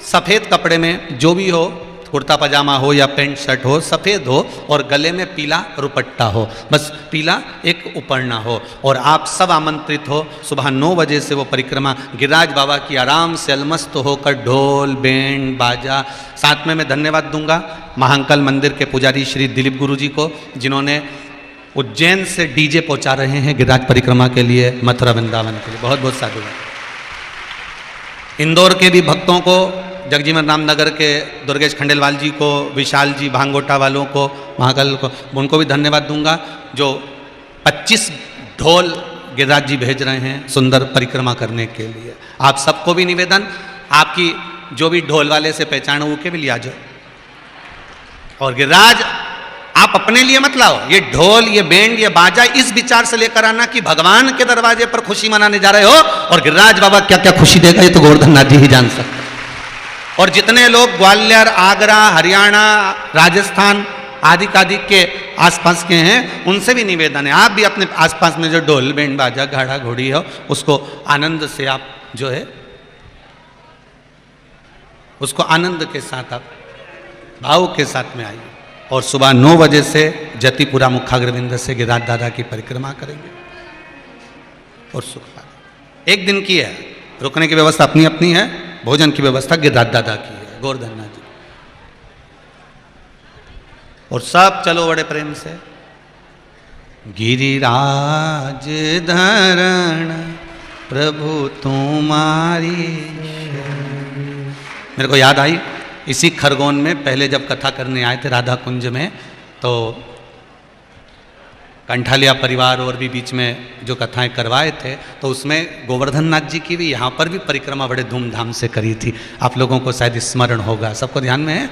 सफ़ेद कपड़े में, जो भी हो, कुर्ता पजामा हो या पैंट शर्ट हो, सफ़ेद हो और गले में पीला रुपट्टा हो, बस पीला एक उपरना हो। और आप सब आमंत्रित हो। सुबह 9 बजे से वो परिक्रमा गिरिराज बाबा की आराम से अलमस्त होकर ढोल बैंड बाजा। साथ में मैं धन्यवाद दूंगा महांकल मंदिर के पुजारी श्री दिलीप गुरु जी को, जिन्होंने उज्जैन से डीजे पहुंचा रहे हैं गिरिराज परिक्रमा के लिए, मथुरा वृंदावन के लिए। बहुत बहुत साधुवाद। इंदौर के भी भक्तों को, जगजीवन राम नगर के दुर्गेश खंडेलवाल जी को, विशाल जी भांगोटा वालों को, महाकाल को, उनको भी धन्यवाद दूंगा जो 25 ढोल गिरिराज जी भेज रहे हैं सुंदर परिक्रमा करने के लिए। आप सबको भी निवेदन, आपकी जो भी ढोल वाले से पहचान हो के भी लिया जाओ। और गिरिराज आप अपने लिए मत लाओ, ये ढोल, ये बैंड, ये बाजा इस विचार से लेकर आना कि भगवान के दरवाजे पर खुशी मनाने जा रहे हो और गिरिराज बाबा क्या क्या खुशी देगा ये तो गोवर्धन नाथ जी ही जान सकते। और जितने लोग ग्वालियर, आगरा, हरियाणा, राजस्थान आदि के आसपास के हैं, उनसे भी निवेदन है, आप भी अपने आसपास में जो ढोल बैंड बाजा घाड़ा घोड़ी हो उसको आनंद से आप जो है उसको आनंद के साथ आप भाव के साथ में आइए। और सुबह 9 बजे से जतिपुरा मुखाग्रविंद से गिरिराज दादा की परिक्रमा करेंगे और सुख पाएंगे। एक दिन की है, रुकने की व्यवस्था अपनी अपनी है, भोजन की व्यवस्था गिरिराज दादा की है, गोवर्धन नाथ जी। और सब चलो बड़े प्रेम से। गिरिराज धरण प्रभु तुम्हारी। मेरे को याद आई, इसी खरगोन में पहले जब कथा करने आए थे राधा कुंज में, तो कंठालिया परिवार और भी बीच में जो कथाएं करवाए थे, तो उसमें गोवर्धन नाथ जी की भी यहाँ पर भी परिक्रमा बड़े धूमधाम से करी थी। आप लोगों को शायद स्मरण होगा, सबको ध्यान में है।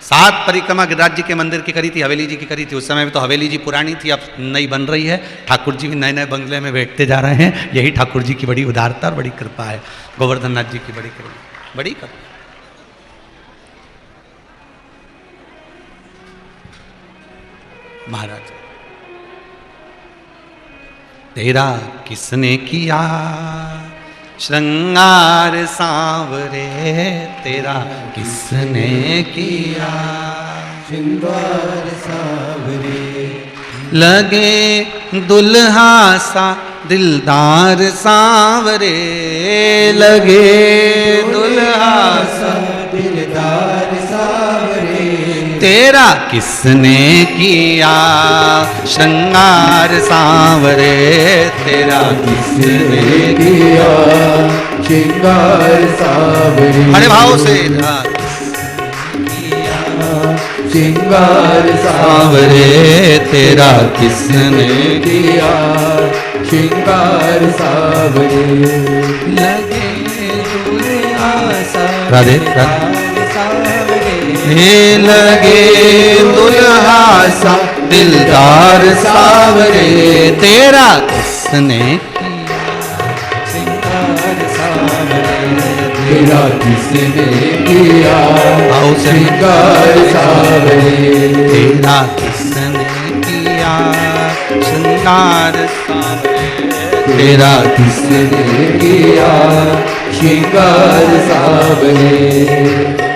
7 परिक्रमा गिरिराज जी के मंदिर की करी थी, हवेली जी की करी थी। उस समय में तो हवेली जी पुरानी थी, अब नई बन रही है। ठाकुर जी भी नए नए बंगले में बैठते जा रहे हैं। यही ठाकुर जी की बड़ी उदारता और बड़ी कृपा है, गोवर्धन नाथ जी की बड़ी कृपा, बड़ी कृपा। महाराज, तेरा किसने किया श्रृंगार सांवरे, तेरा किसने किया श्रृंगार सांवरे। लगे दुल्हा सा दिलदार सांवरे, लगे दुल्हा सा दिलदार सांवरे। तेरा किसने किया श्रृंगार सांवरे, तेरा किसने किया श्रृंगार सांवरे। बड़े भाव से श्रृंगार सांवरे, तेरा किसने किया श्रृंगार सांवरे। लगे दुल्हा सा राधे लगे दुल्हा सा दिलदार सांवरे, तेरा किसने श्रृंगार सांवरे। तेरा किसने किया श्रृंगार सांवरे। तेरा किसने किया श्रृंगार सांवरे, तेरा किसने किया श्रृंगार सांवरे।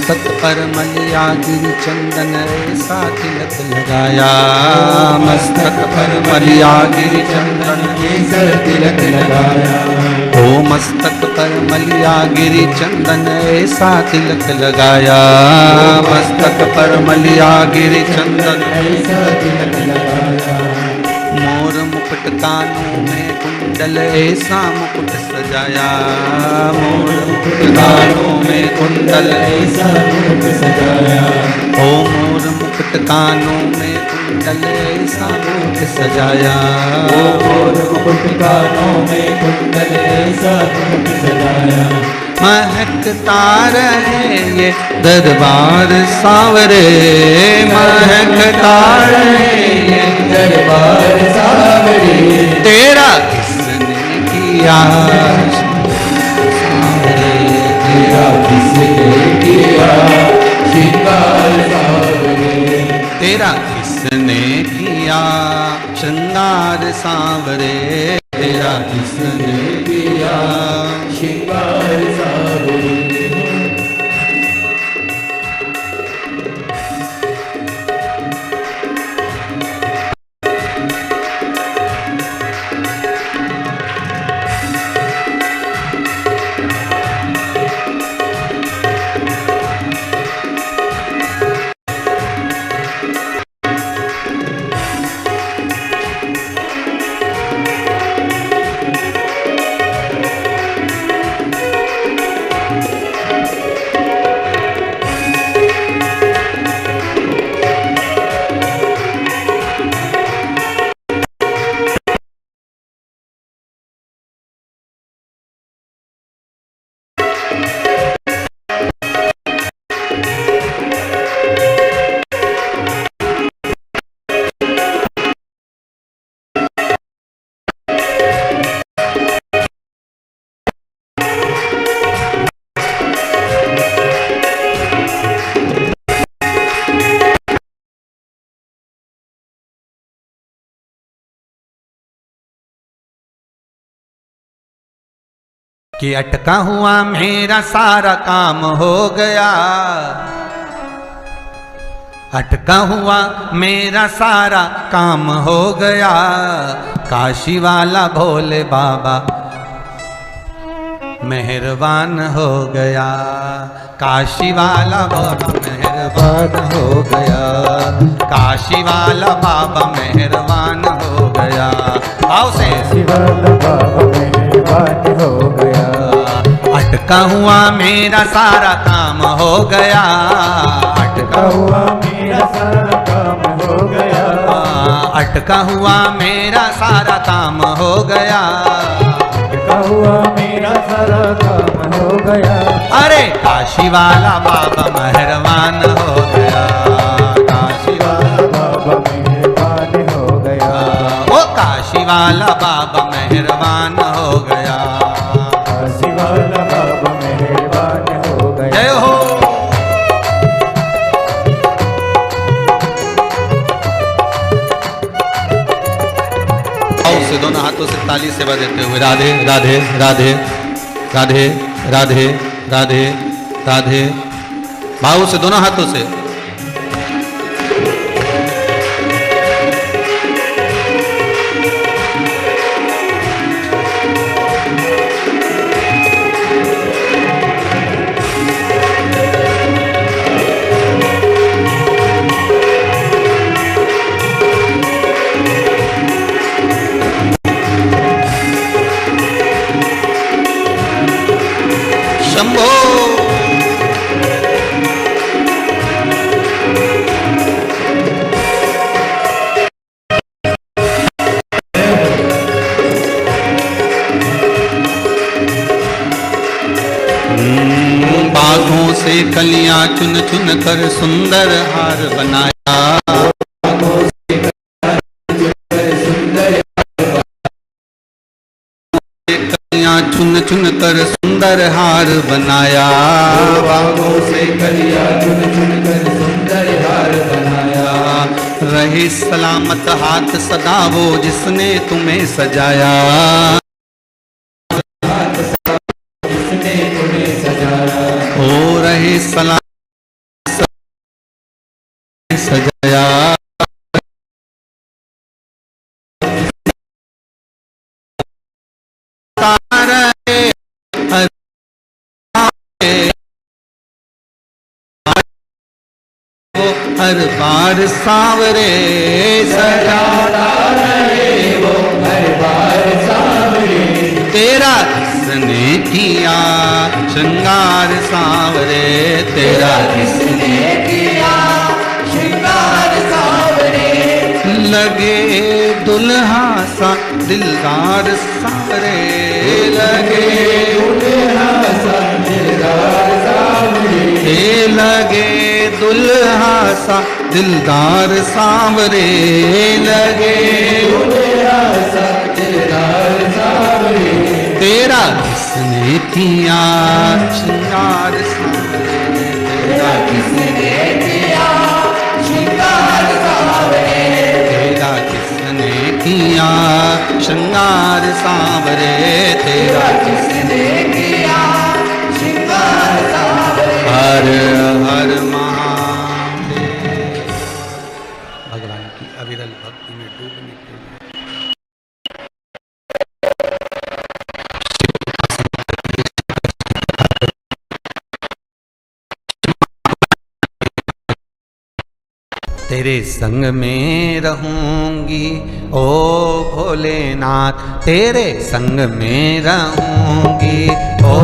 मस्तक पर मलिया गिरि चंदन ऐसा तिलक लगाया, मस्तक पर मलिया गिरि चंदन ऐसा तिलक लगाया। ओ मस्तक पर मलिया गिरि चंदन ऐसा तिलक लगाया, मस्तक पर मलिया गिरि चंदन ऐसा तिलक लगाया। मोर मुकुट कानों में कुंडल ऐसा मुकुट सजाया, मोर मुकुट कानों में कुंडल ऐसा मुकुट सजाया। ओ मोर मुकुट कानों में कुंडल ऐसा मुकुट सजाया, ओ मोर मुकुट कानों में कुंडल ऐसा मुकुट सजाया। महकता रहे ये दरबार सांवरे, महकता रहे ये दरबार सांवरे, तेरा किसने किया सांवरे, तेरा किसने किया श्रृंगार सांवरे। तेरा किसने किया श्रृंगार सांवरे, तेरा किसने किया श्रृंगार सांवरे। कि अटका हुआ मेरा सारा काम हो गया, अटका हुआ मेरा सारा काम हो गया, काशी वाला भोले बाबा मेहरबान हो गया, काशी वाला बाबा मेहरबान हो गया, काशी वाला बाबा मेहरबान हो गया। आओ से शिवाला बाबा मेहरबान हो गया। अटका हुआ मेरा सारा काम हो गया, अटका हुआ मेरा सारा काम हो गया। अटका हुआ मेरा सारा काम हो गया, अटका हुआ मेरा सारा काम हो गया। अरे काशी वाला बाबा मेहरबान हो गया, काशी वाला बाबा मेहरबान हो गया। ओ काशी वाला बाबा मेहरबान हो गया, काशी वाला बाबा मेहरबान हो गया। जय हो। आओ से दोनों हाथों से ताली सेवा देते हुए राधे राधे राधे राधे राधे राधे राधे, भाव से दोनों हाथों से। शंभो बागों से कलियां चुन चुन कर सुंदर हार बनाया, कलियां चुन चुन कर सुंदर हार बनाया, बागों से कलियां चुन चुन कर सुंदर हार बनाया। रहे सलामत हाथ सदा वो जिसने तुम्हें सजाया, जिसने तुम्हें सजाया। हो रहे सलामत दया हर बार सांवरे सदा रहे वो हर बार सांवरे तेरा किसने किया श्रृंगार सांवरे तेरा किसने किया श्रृंगार सांवरे लगे दुल्हा सा दिलदार सांवरे लगे दुल्हा सा दिलदार सांवरे लगे दुल्हा सा दिलदार सांवरे लगे दुल्हा सा दिलदार सांवरे तेरा किसने किया श्रृंगार सांवरे तेरा किसने किया श्रृंगार सांवरे तेरा किसने किया श्रृंगार सांवरे तेरा किसने किया श्रृंगार सांवरे हर हर अविरल भक्ति में डूबने के लिए तेरे संग में रहूंगी ओ भोलेनाथ तेरे संग में रहूंगी ओ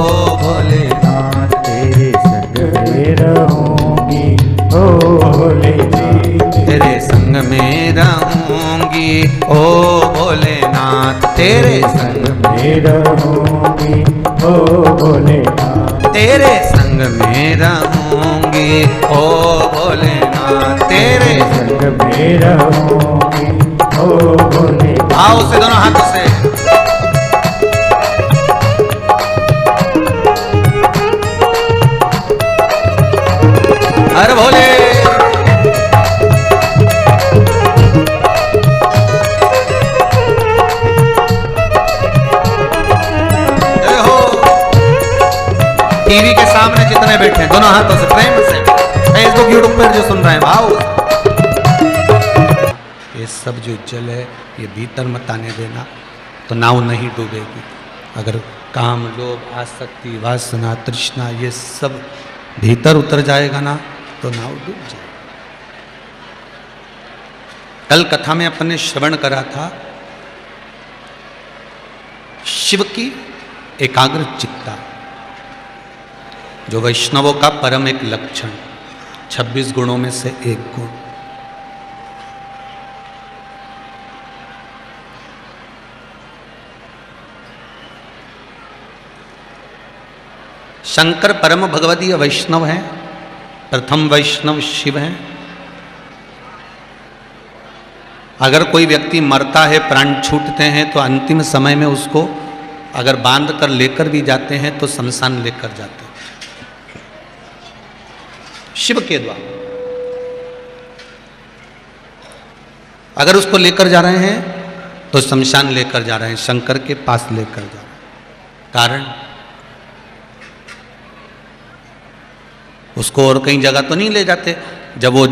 भोलेनाथ तेरे संग में रहूंगी ओ भोलेनाथ तेरे संग में रहूंगी ओ भोलेनाथ तेरे संग में रहूंगी ओ भोलेनाथ तेरे संग में रहूंगी ओ भोलेनाथ तेरे संग में रहूंगी ओ भोलेनाथ आओ से दोनों हाथों से हर भोले टीवी के सामने जितने बैठे हैं दोनों हाथों से प्रेम से फेसबुक यूट्यूब पर जो सुन रहे हैं भाव ये सब जो जल है ये भीतर मत आने देना तो नाव नहीं डूबेगी। अगर काम लोभ आसक्ति वासना तृष्णा ये सब भीतर उतर जाएगा ना तो नाव डूब जाएगी। कल कथा में अपन ने श्रवण करा था शिव की एकाग्र चित्ता जो वैष्णवों का परम एक लक्षण 26 गुणों में से एक गुण। शंकर परम भगवदीय वैष्णव हैं, प्रथम वैष्णव शिव हैं। अगर कोई व्यक्ति मरता है प्राण छूटते हैं तो अंतिम समय में उसको अगर बांध कर लेकर भी जाते हैं तो शमशान लेकर जाते हैं शिव के द्वारा। अगर उसको लेकर जा रहे हैं तो शमशान लेकर जा रहे हैं, शंकर के पास लेकर जा रहे हैं। कारण उसको और कहीं जगह तो नहीं ले जाते। जब वो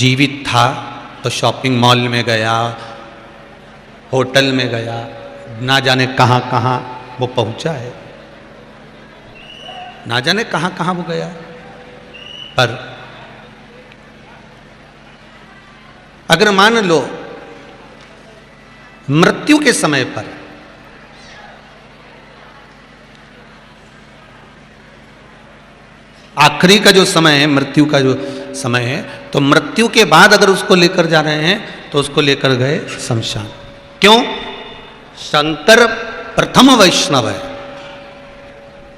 जीवित था तो शॉपिंग मॉल में गया, होटल में गया, ना जाने कहाँ कहाँ वो पहुंचा है, ना जाने कहाँ कहाँ वो गया। पर अगर मान लो मृत्यु के समय पर आखिरी का जो समय है, मृत्यु का जो समय है, तो मृत्यु के बाद अगर उसको लेकर जा रहे हैं तो उसको लेकर गए शमशान। क्यों? शंकर प्रथम वैष्णव है,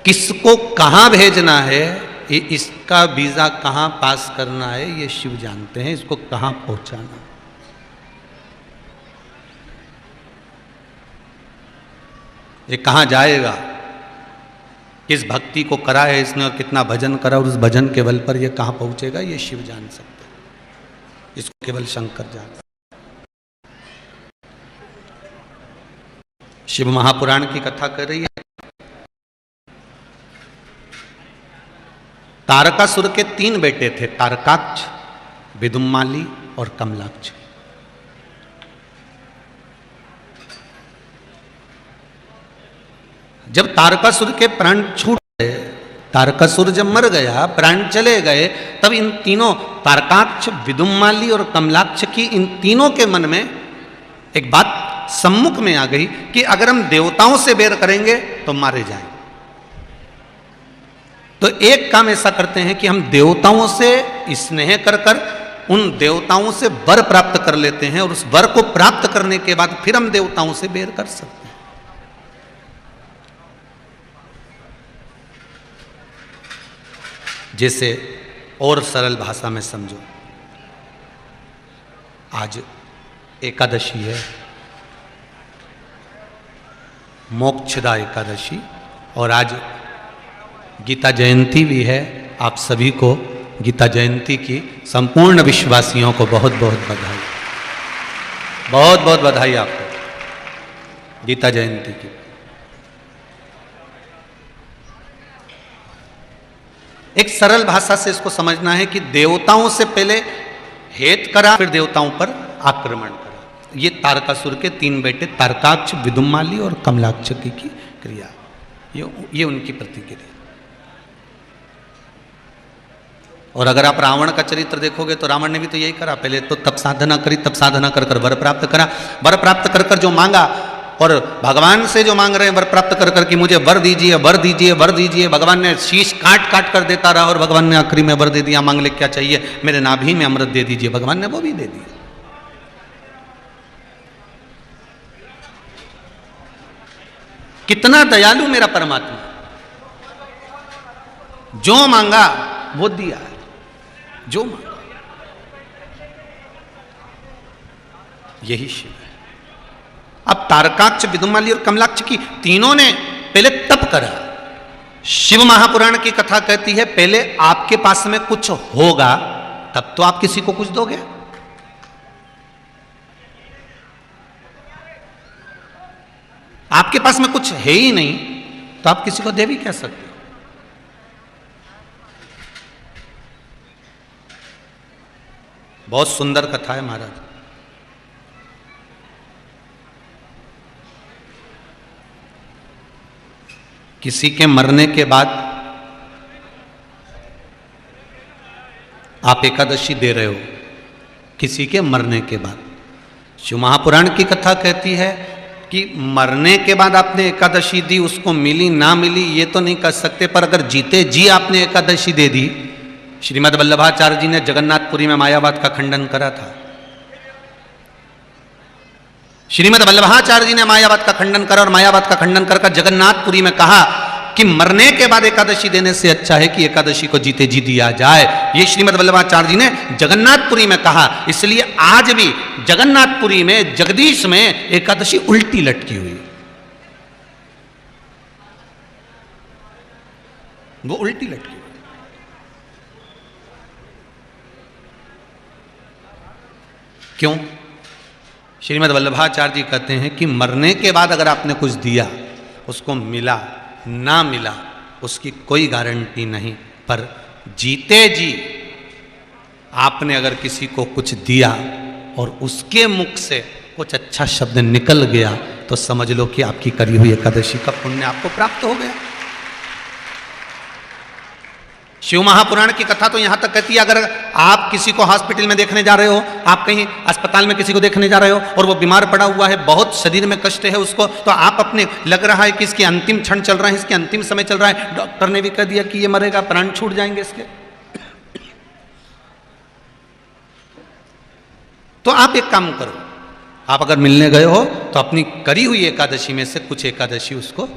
किसको कहां भेजना है, ये इसका वीजा कहां पास करना है ये शिव जानते हैं, इसको कहां पहुंचाना। ये कहां जाएगा, किस भक्ति को करा है इसने और कितना भजन करा और उस भजन के बल पर ये कहां पहुंचेगा ये शिव जान सकते हैं, इसको केवल शंकर जानते। शिव महापुराण की कथा कर रही है। तारकासुर के 3 बेटे थे, तारकाक्ष, विदुम्माली और कमलाक्ष। जब तारकासुर के प्राण छूट गए, तारकासुर जब मर गया, प्राण चले गए, तब इन तीनों तारकाक्ष, विदुम्माली और कमलाक्ष की इन तीनों के मन में एक बात सम्मुख में आ गई कि अगर हम देवताओं से बैर करेंगे तो मारे जाएं। तो एक काम ऐसा करते हैं कि हम देवताओं से स्नेह कर कर उन देवताओं से वर प्राप्त कर लेते हैं, और उस वर को प्राप्त करने के बाद फिर हम देवताओं से बैर कर सकते हैं। जैसे और सरल भाषा में समझो, आज एकादशी है, मोक्षदा एकादशी, और आज गीता जयंती भी है। आप सभी को गीता जयंती की संपूर्ण विश्वासियों को बहुत बहुत बधाई, बहुत बहुत बधाई आपको गीता जयंती की। एक सरल भाषा से इसको समझना है कि देवताओं से पहले हेत करा, फिर देवताओं पर आक्रमण करा। ये तारकासुर के 3 बेटे तारकाक्ष, विदुम्माली और कमलाक्ष की क्रिया, ये उनकी प्रतिक्रिया। और अगर आप रावण का चरित्र देखोगे तो रावण ने भी तो यही करा, पहले तो तप साधना करी, तप साधना कर कर वर प्राप्त करा, वर प्राप्त कर कर जो मांगा, और भगवान से जो मांग रहे हैं वर प्राप्त कर कर कि मुझे वर दीजिए, वर दीजिए, वर दीजिए, भगवान ने शीश काट काट कर देता रहा, और भगवान ने आखिरी में वर दे दिया, मांग ले क्या चाहिए, मेरे नाभि में अमृत दे दीजिए, भगवान ने वो भी दे दिया। कितना दयालु मेरा परमात्मा, जो मांगा वो दिया, जो मांगा। यही शिव है। अब तारकाक्ष, विदुम्माली और कमलाक्ष की तीनों ने पहले तप करा। शिव महापुराण की कथा कहती है पहले आपके पास में कुछ होगा तब तो आप किसी को कुछ दोगे। आपके पास में कुछ है ही नहीं तो आप किसी को दे भी क्या सकते हो। बहुत सुंदर कथा है महाराज। किसी के मरने के बाद आप एकादशी दे रहे हो, किसी के मरने के बाद। शिव महापुराण की कथा कहती है कि मरने के बाद आपने एकादशी दी, उसको मिली ना मिली ये तो नहीं कह सकते, पर अगर जीते जी आपने एकादशी दे दी। श्रीमद् वल्लभाचार्य जी ने जगन्नाथपुरी में मायावाद का खंडन करा था। श्रीमद् वल्लभाचार्य जी ने मायावाद का खंडन करा, और मायावाद का खंडन कर जगन्नाथपुरी में कहा कि मरने के बाद एकादशी देने से अच्छा है कि एकादशी को जीते जी दिया जाए। ये श्रीमद् वल्लभाचार्य जी ने जगन्नाथपुरी में कहा। इसलिए आज भी जगन्नाथपुरी में, जगदीश में एकादशी उल्टी लटकी हुई, वो उल्टी लटकी हुई। क्यों? श्रीमद् वल्लभाचार्य जी कहते हैं कि मरने के बाद अगर आपने कुछ दिया, उसको मिला ना मिला उसकी कोई गारंटी नहीं, पर जीते जी आपने अगर किसी को कुछ दिया और उसके मुख से कुछ अच्छा शब्द निकल गया तो समझ लो कि आपकी करी हुई एकादशी का पुण्य आपको प्राप्त हो गया। शिव महापुराण की कथा तो यहां तक कहती है अगर आप किसी को हॉस्पिटल में देखने जा रहे हो, आप कहीं अस्पताल में किसी को देखने जा रहे हो और वो बीमार पड़ा हुआ है, बहुत शरीर में कष्ट है उसको, तो आप अपने लग रहा है कि इसके अंतिम क्षण चल रहा है, इसके अंतिम समय चल रहा है, डॉक्टर ने भी कह दिया कि ये मरेगा, प्राण छूट जाएंगे इसके, तो आप एक काम करो, आप अगर मिलने गए हो तो अपनी करी हुई एकादशी में से कुछ एकादशी उसको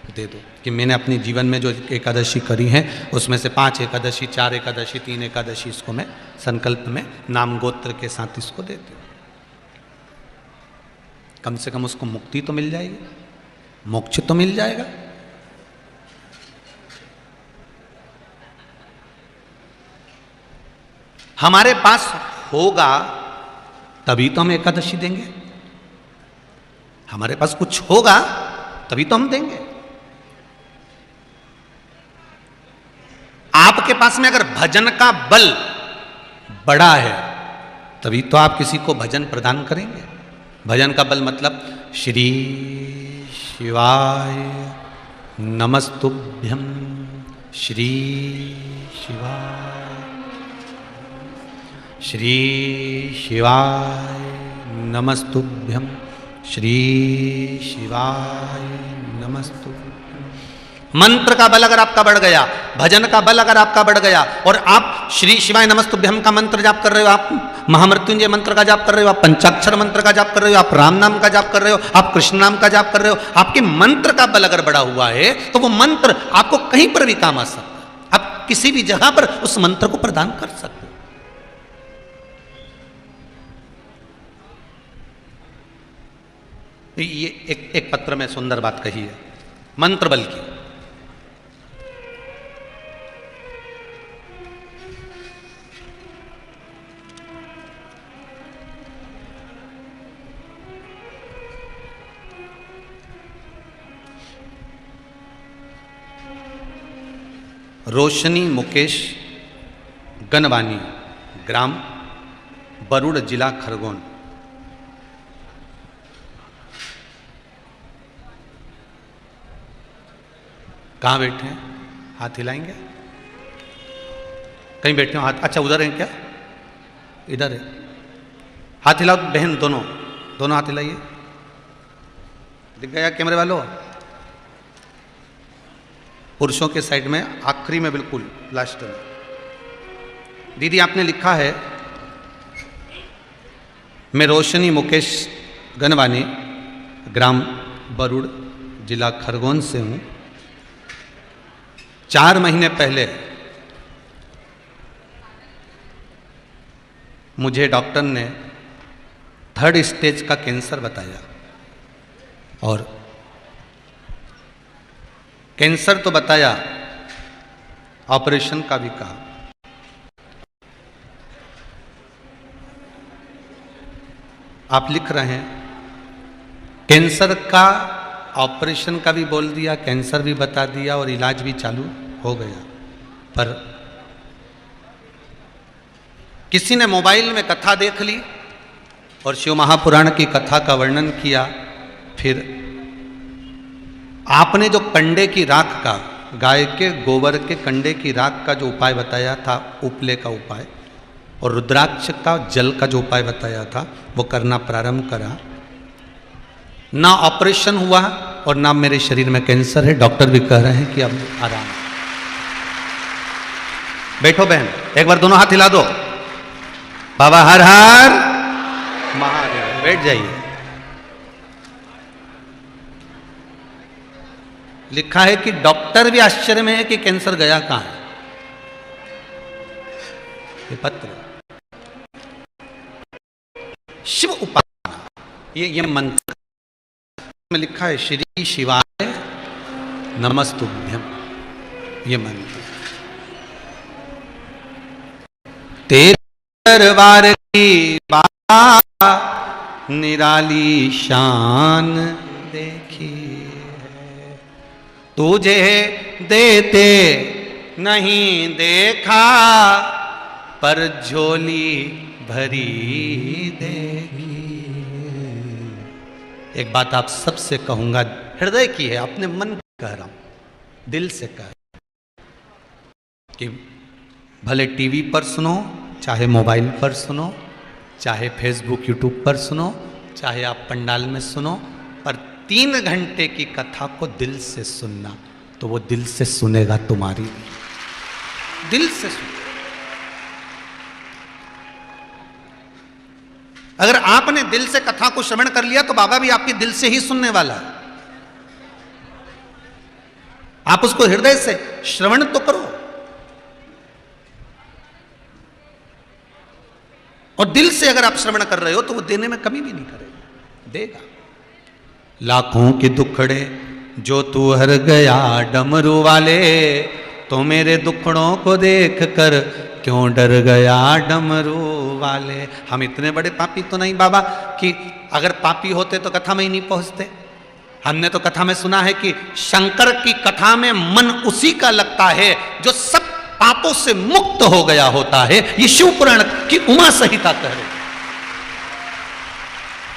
दे दो कि मैंने अपने जीवन में जो एकादशी करी है उसमें से 5 एकादशी, 4 एकादशी, 3 एकादशी इसको मैं संकल्प में नाम गोत्र के साथ इसको देती हूँ। कम से कम उसको मुक्ति तो मिल जाएगी, मोक्ष तो मिल जाएगा। हमारे पास होगा तभी तो हम एकादशी देंगे, हमारे पास कुछ होगा तभी तो हम देंगे। आपके पास में अगर भजन का बल बड़ा है, तभी तो आप किसी को भजन प्रदान करेंगे। भजन का बल मतलब श्री शिवाय नमस्तुभ्यम, श्री शिवाय, श्री शिवाय नमस्तुभ्यम, श्री शिवाय नमस्तुभ्यम। मंत्र का बल अगर आपका बढ़ गया, भजन का बल अगर आपका बढ़ गया, और आप श्री शिवाय नमस्तुभ्यम का मंत्र जाप कर रहे हो, आप महामृत्युंजय मंत्र का जाप कर रहे हो, आप पंचाक्षर मंत्र का जाप कर रहे हो, आप राम नाम का जाप कर रहे हो, आप कृष्ण नाम का जाप कर रहे हो, आपके मंत्र का बल अगर बढ़ा हुआ है तो वो मंत्र आपको कहीं पर भी काम आ सकता है। आप किसी भी जगह पर उस मंत्र को प्रदान कर सकते हो। ये एक पत्र में सुंदर बात कही है मंत्र बल की। रोशनी मुकेश गनवानी, ग्राम बरूड़, जिला खरगोन। कहाँ बैठे हैं? हाथ हिलाएंगे? कहीं बैठे हो? हाथ अच्छा उधर है क्या? इधर है। हाथ हिलाओ बहन, दोनों दोनों हाथ हिलाइए। दिख गया कैमरे वालों? पुरुषों के साइड में आखिरी में, बिल्कुल लास्ट में। दीदी आपने लिखा है, मैं रोशनी मुकेश गनवानी, ग्राम बरूड़, जिला खरगोन से हूँ। 4 महीने पहले मुझे डॉक्टर ने 3rd स्टेज का कैंसर बताया, और कैंसर तो बताया, ऑपरेशन का भी कहा। आप लिख रहे हैं कैंसर का, ऑपरेशन का भी बोल दिया, कैंसर भी बता दिया, और इलाज भी चालू हो गया। पर किसी ने मोबाइल में कथा देख ली और शिव महापुराण की कथा का वर्णन किया। फिर आपने जो कंडे की राख का, गाय के गोबर के कंडे की राख का जो उपाय बताया था, उपले का उपाय, और रुद्राक्ष का जल का जो उपाय बताया था, वो करना प्रारंभ करा। ना ऑपरेशन हुआ और ना मेरे शरीर में कैंसर है। डॉक्टर भी कह रहे हैं कि अब आराम। बैठो बहन, एक बार दोनों हाथ हिला दो। बाबा हर हर महादेव। बैठ जाइए। लिखा है कि डॉक्टर भी आश्चर्य में है कि कैंसर गया कहां है। ये पत्र शिव उपासना, ये मंत्र में लिखा है, श्री शिवाय नमस्तुभ्यम। ये मंत्र तेरे दरबार की बात निराली शान देखी, तुझे देते नहीं देखा, पर झोली भरी देखी। एक बात आप सबसे कहूंगा, हृदय की है, अपने मन की कह रहा हूं, दिल से कह रहा हूं कि भले टीवी पर सुनो, चाहे मोबाइल पर सुनो, चाहे फेसबुक यूट्यूब पर सुनो, चाहे आप पंडाल में सुनो, पर 3 घंटे की कथा को दिल से सुनना, तो वो दिल से सुनेगा तुम्हारी, दिल से सुन। अगर आपने दिल से कथा को श्रवण कर लिया तो बाबा भी आपके दिल से ही सुनने वाला है। आप उसको हृदय से श्रवण तो करो, और दिल से अगर आप श्रवण कर रहे हो तो वो देने में कमी भी नहीं करेगा, देगा। लाखों के दुखड़े जो तू हर गया डमरू वाले, तो मेरे दुखड़ों को देख कर क्यों डर गया डमरू वाले। हम इतने बड़े पापी तो नहीं बाबा कि अगर पापी होते तो कथा में ही नहीं पहुंचते। हमने तो कथा में सुना है कि शंकर की कथा में मन उसी का लगता है जो सब पापों से मुक्त हो गया होता है। ये शिव पुराण की उमा संहिता कह रहे।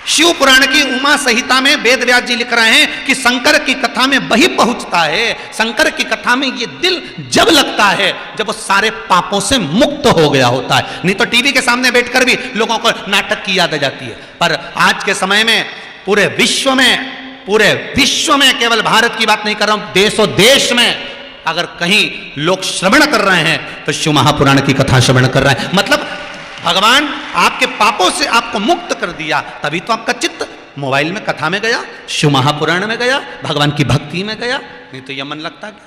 शिव पुराण की उमा संहिता में वेद व्यास जी लिख रहे हैं कि शंकर की कथा में वही पहुंचता है, शंकर की कथा में ये दिल जब लगता है जब वो सारे पापों से मुक्त हो गया होता है। नहीं तो टीवी के सामने बैठकर भी लोगों को नाटक की याद आ जाती है। पर आज के समय में पूरे विश्व में केवल भारत की बात नहीं कर रहा हूं, देशों देश में अगर कहीं लोग श्रवण कर रहे हैं तो शिव महापुराण की कथा श्रवण कर रहे हैं। मतलब भगवान आपके पापों से आपको मुक्त कर दिया, तभी तो आपका चित्त मोबाइल में कथा में गया, शिव महापुराण में गया, भगवान की भक्ति में गया। नहीं तो यह मन लगता क्या?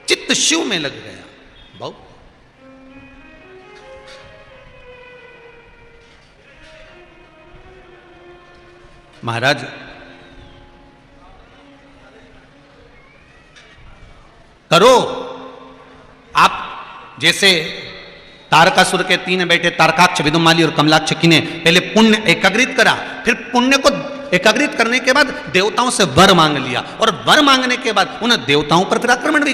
चित्त शिव में लग गया। बहुत महाराज करो आप, जैसे तारकासुर के 3 बेटे तारकाक्ष, विदुमाली और कमलाक्ष की ने पहले पुण्य एकाग्रित करा, फिर पुण्य को एकाग्रित करने के बाद देवताओं से वर मांग लिया, और वर मांगने के बाद उन देवताओं पर फिर आक्रमण भी